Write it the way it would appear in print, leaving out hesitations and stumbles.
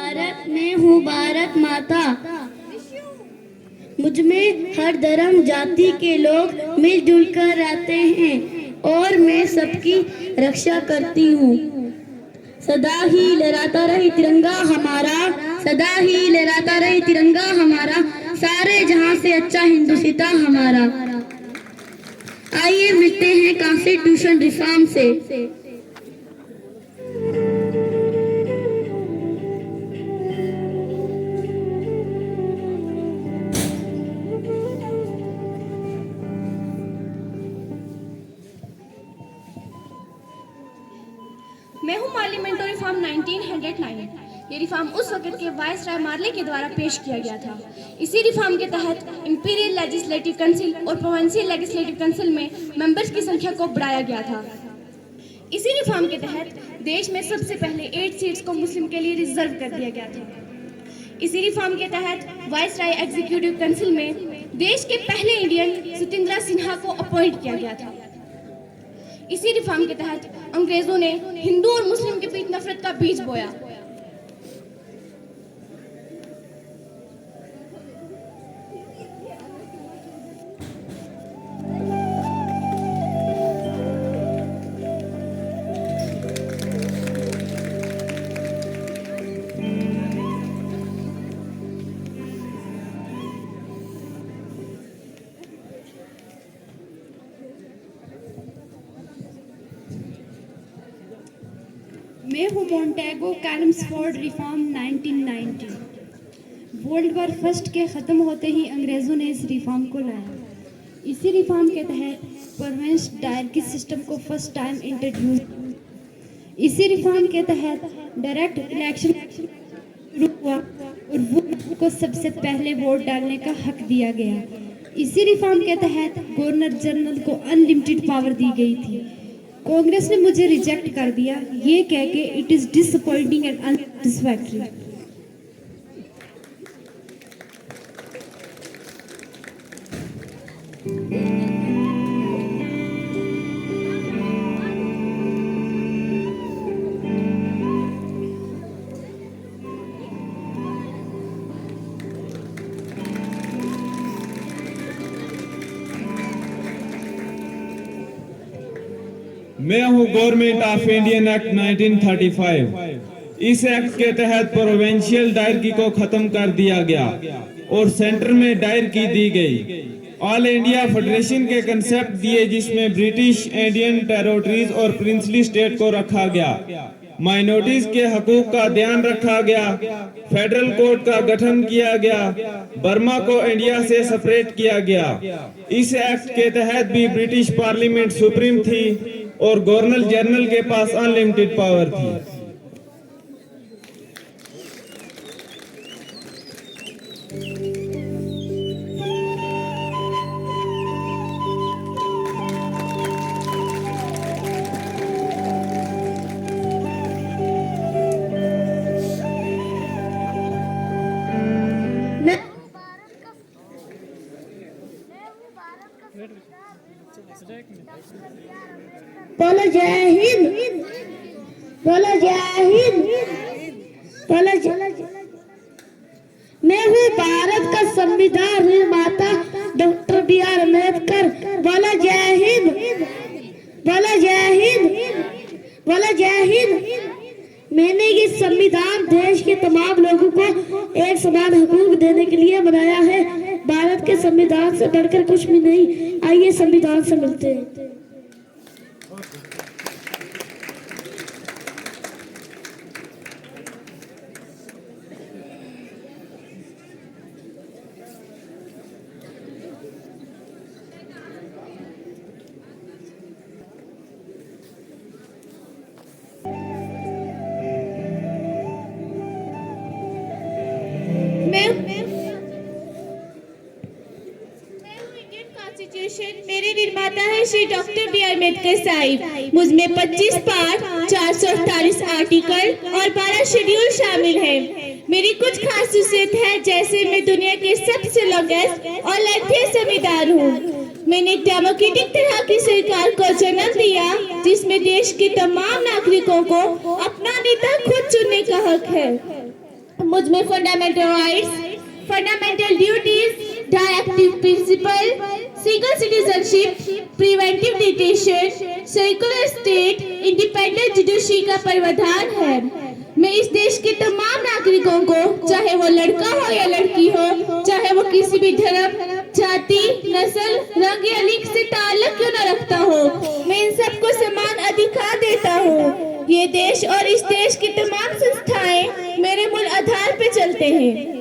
भारत, मैं हूँ भारत माता। मुझ में हर धर्म जाति के लोग मिलजुल कर रहते हैं और मैं सबकी रक्षा करती हूँ। सदा ही लहराता रहे तिरंगा हमारा, सदा ही लहराता रहे तिरंगा हमारा, सारे जहां से अच्छा हिंदुस्तान हमारा। आइए मिलते हैं कॉन्स्टिट्यूशन रिफॉर्म से। मैं हूँ पार्लियामेंट रिफॉर्म 1909। ये रिफॉर्म उस वक्त के वाइस राय मार्ले के द्वारा पेश किया गया था। इसी रिफॉर्म के तहत इंपीरियल लेजिस्लेटिव काउंसिल और प्रोविंशियल लेजिस्लेटिव काउंसिल में मेंबर्स की संख्या को बढ़ाया गया था। इसी रिफॉर्म के तहत देश में सबसे पहले 8 सीट्स को मुस्लिम के लिए रिजर्व कर दिया गया था। इसी रिफॉर्म के तहत वाइस राय एग्जीक्यूटिव काउंसिल में देश के पहले इंडियन सत्येंद्र सिन्हा को अपॉइंट किया गया था। इसी रिफॉर्म के तहत अंग्रेजों ने हिंदू और मुस्लिम के बीच नफरत का बीज बोया। मैं हूँ Montagu Chelmsford reform 1990। World war first के ख़त्म होते ही अंग्रेज़ों ने इस रिफॉर्म को लाया। इसी रिफॉर्म के तहत प्रोविंस डायरकी सिस्टम को फर्स्ट टाइम इंट्रोड्यूस। इसी रिफॉर्म के तहत डायरेक्ट इलेक्शन शुरू हुआ और वोट को सबसे पहले वोट डालने का हक दिया गया। इसी रिफॉर्म के तहत गवर्नर जनरल को अनलिमिटेड पावर दी गई थी। कांग्रेस ने मुझे रिजेक्ट कर दिया, ये कह के इट इज डिसअपॉइंटिंग एंड अनसेटिस्फैक्टरी। मैं हूँ गवर्नमेंट ऑफ इंडियन एक्ट 1935। इस एक्ट के तहत प्रोविंशियल डायरकी को खत्म कर दिया गया और सेंटर में डायरकी दी गई। ऑल इंडिया फेडरेशन के कंसेप्ट दिए जिसमें ब्रिटिश, इंडियन टेरिटरीज और प्रिंसली स्टेट को रखा गया। माइनॉरिटीज के हकूक का ध्यान रखा गया। फेडरल कोर्ट का गठन किया गया। बर्मा को इंडिया से सेपरेट किया गया। इस एक्ट के तहत भी ब्रिटिश पार्लियामेंट सुप्रीम थी और गवर्नर जनरल के पास अनलिमिटेड पावर थी। बोलो जय हिंद, बोलो जय हिंद, बोलो जय। मैं हूँ भारत का संविधान निर्माता डॉक्टर B.R. अम्बेडकर। बोलो जय हिंद, बोलो जय हिंद, बोलो जय हिंद। मैंने ये संविधान देश के तमाम लोगों को एक समान हकूक देने के लिए बनाया है। भारत के संविधान से बढ़कर कुछ भी नहीं। आइए संविधान से मिलते हैं। मेरे निर्माता है श्री डॉक्टर B.R. अम्बेडकर साहिब। मुझमें 25 पार्ट, 448 आर्टिकल और 12 शेड्यूल शामिल है। मेरी कुछ खास खासियत है, जैसे मैं दुनिया के सबसे लॉन्गेस्ट और लेंथीएस्ट संविधान हूँ। मैंने एक डेमोक्रेटिक तरह की सरकार को जन्म दिया जिसमें देश के तमाम नागरिकों को अपना नेता खुद चुनने का हक है। मुझ में fundamental rights, fundamental duties, directive principle, single citizenship, preventive detention, secular state, independent judiciary का प्रावधान है। मैं इस देश के तमाम नागरिकों को, चाहे वो लड़का हो या लड़की हो, चाहे वो किसी भी धर्म, जाति, नस्ल, रंग या लिंग से ताल्लुक क्यों न रखता हो, मैं इन सबको समान अधिकार देता हूँ। ये देश और इस देश की तमाम संस्थाएं मेरे मूल आधार पे चलते हैं।